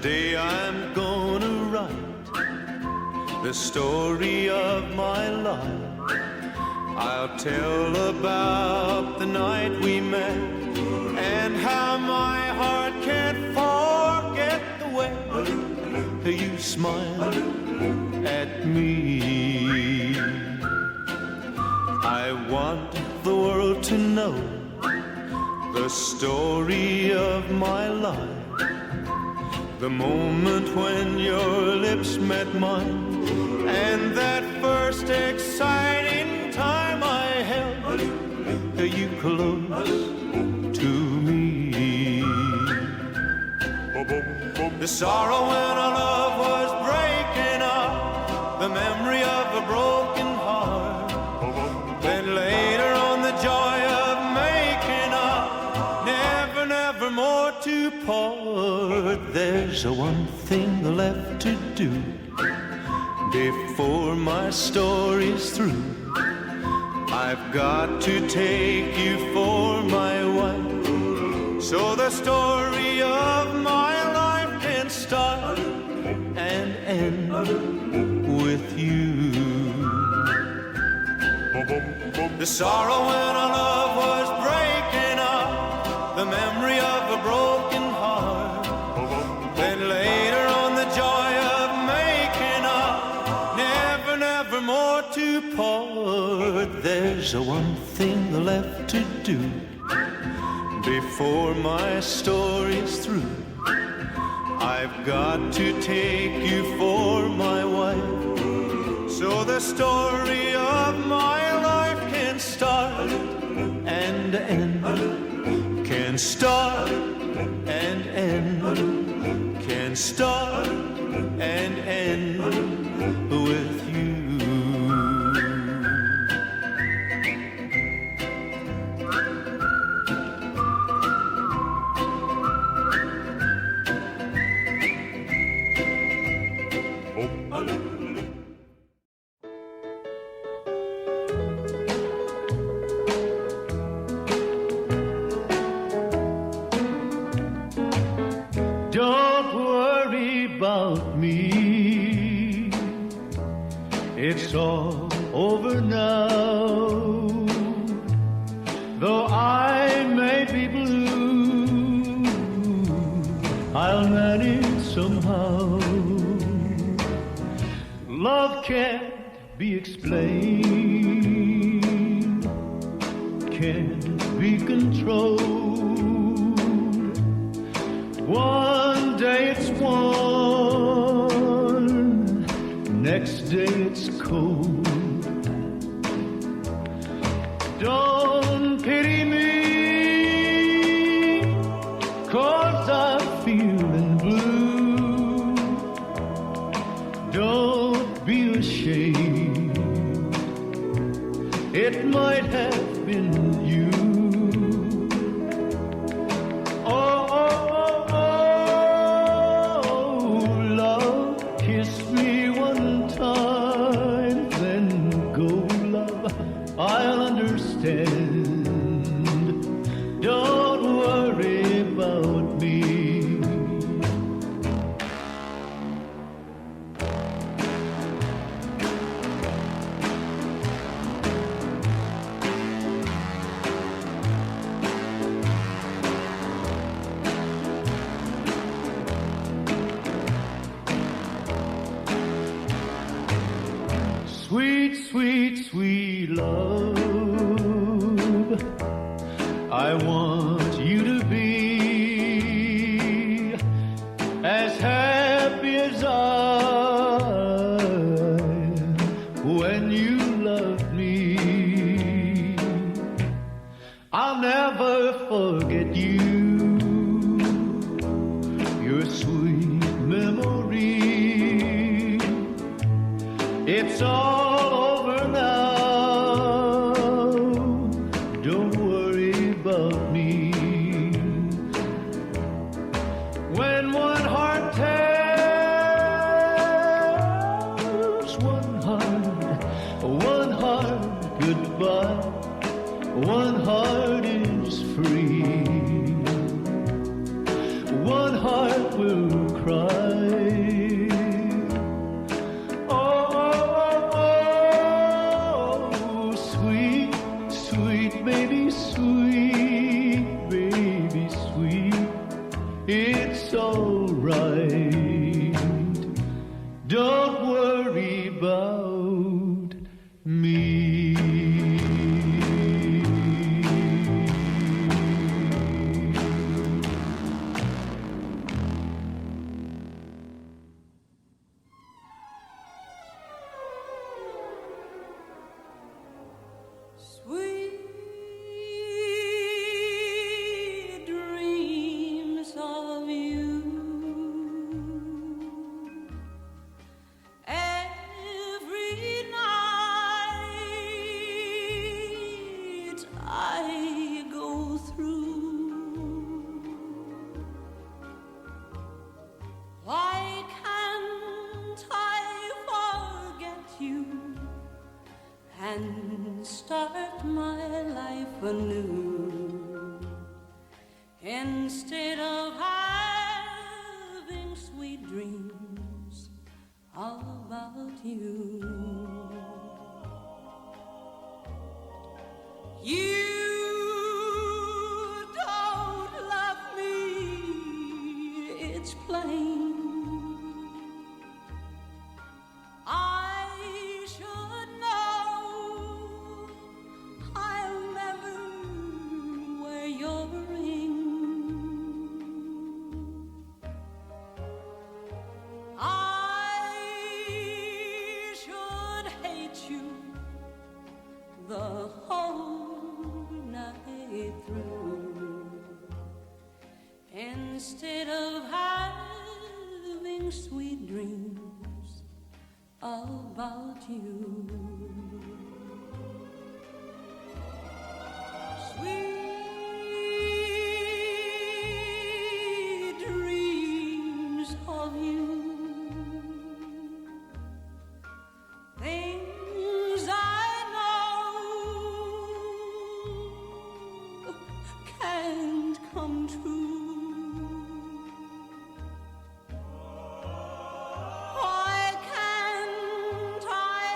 Someday I'm gonna write the story of my life. I'll tell about the night we met and how my heart can't forget the way you smiled at me. I want the world to know the story of my life. The moment when your lips met mine, and that first exciting time I held you close to me. The sorrow when our love was breaking up, the memory of a broken heart. Then later on the joy of making up, never, never more to part. There's one thing left to do before my story's through. I've got to take you for my wife, so the story of my life can start and end with you. The sorrow when our love was breaking up, the memory of a broken heart. Then later on the joy of making up, never, never more to part. There's one thing left to do before my story's through. I've got to take you for my wife, so the story of my life can start and end, can start and end, can start and end with you. Don't worry about me, it's all over now. Though I may be blue, I'll manage somehow. Love can't be explained, can't be controlled. One day it's warm, next day it's cold. Don't pity me, 'cause I'm feeling blue. Don't be ashamed, it might have been you. I'll understand. Don't worry about me. Sweet, sweet, sweet love, I want you to be as happy as I when you love me. I'll never forget you, your sweet memory. It's all over now, don't worry about me. When one heart tells one heart goodbye, one heart is free, one heart will cry. about me. And start my life anew, instead of having sweet dreams about you. You don't love me, it's plain. The whole night through, instead of having sweet dreams about you. Sweet dreams of you. Things I can't come true. Why can't I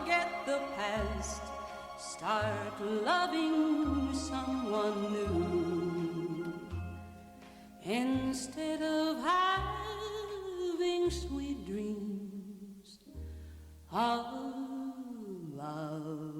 forget the past, start loving someone new, instead of having sweet dreams of love?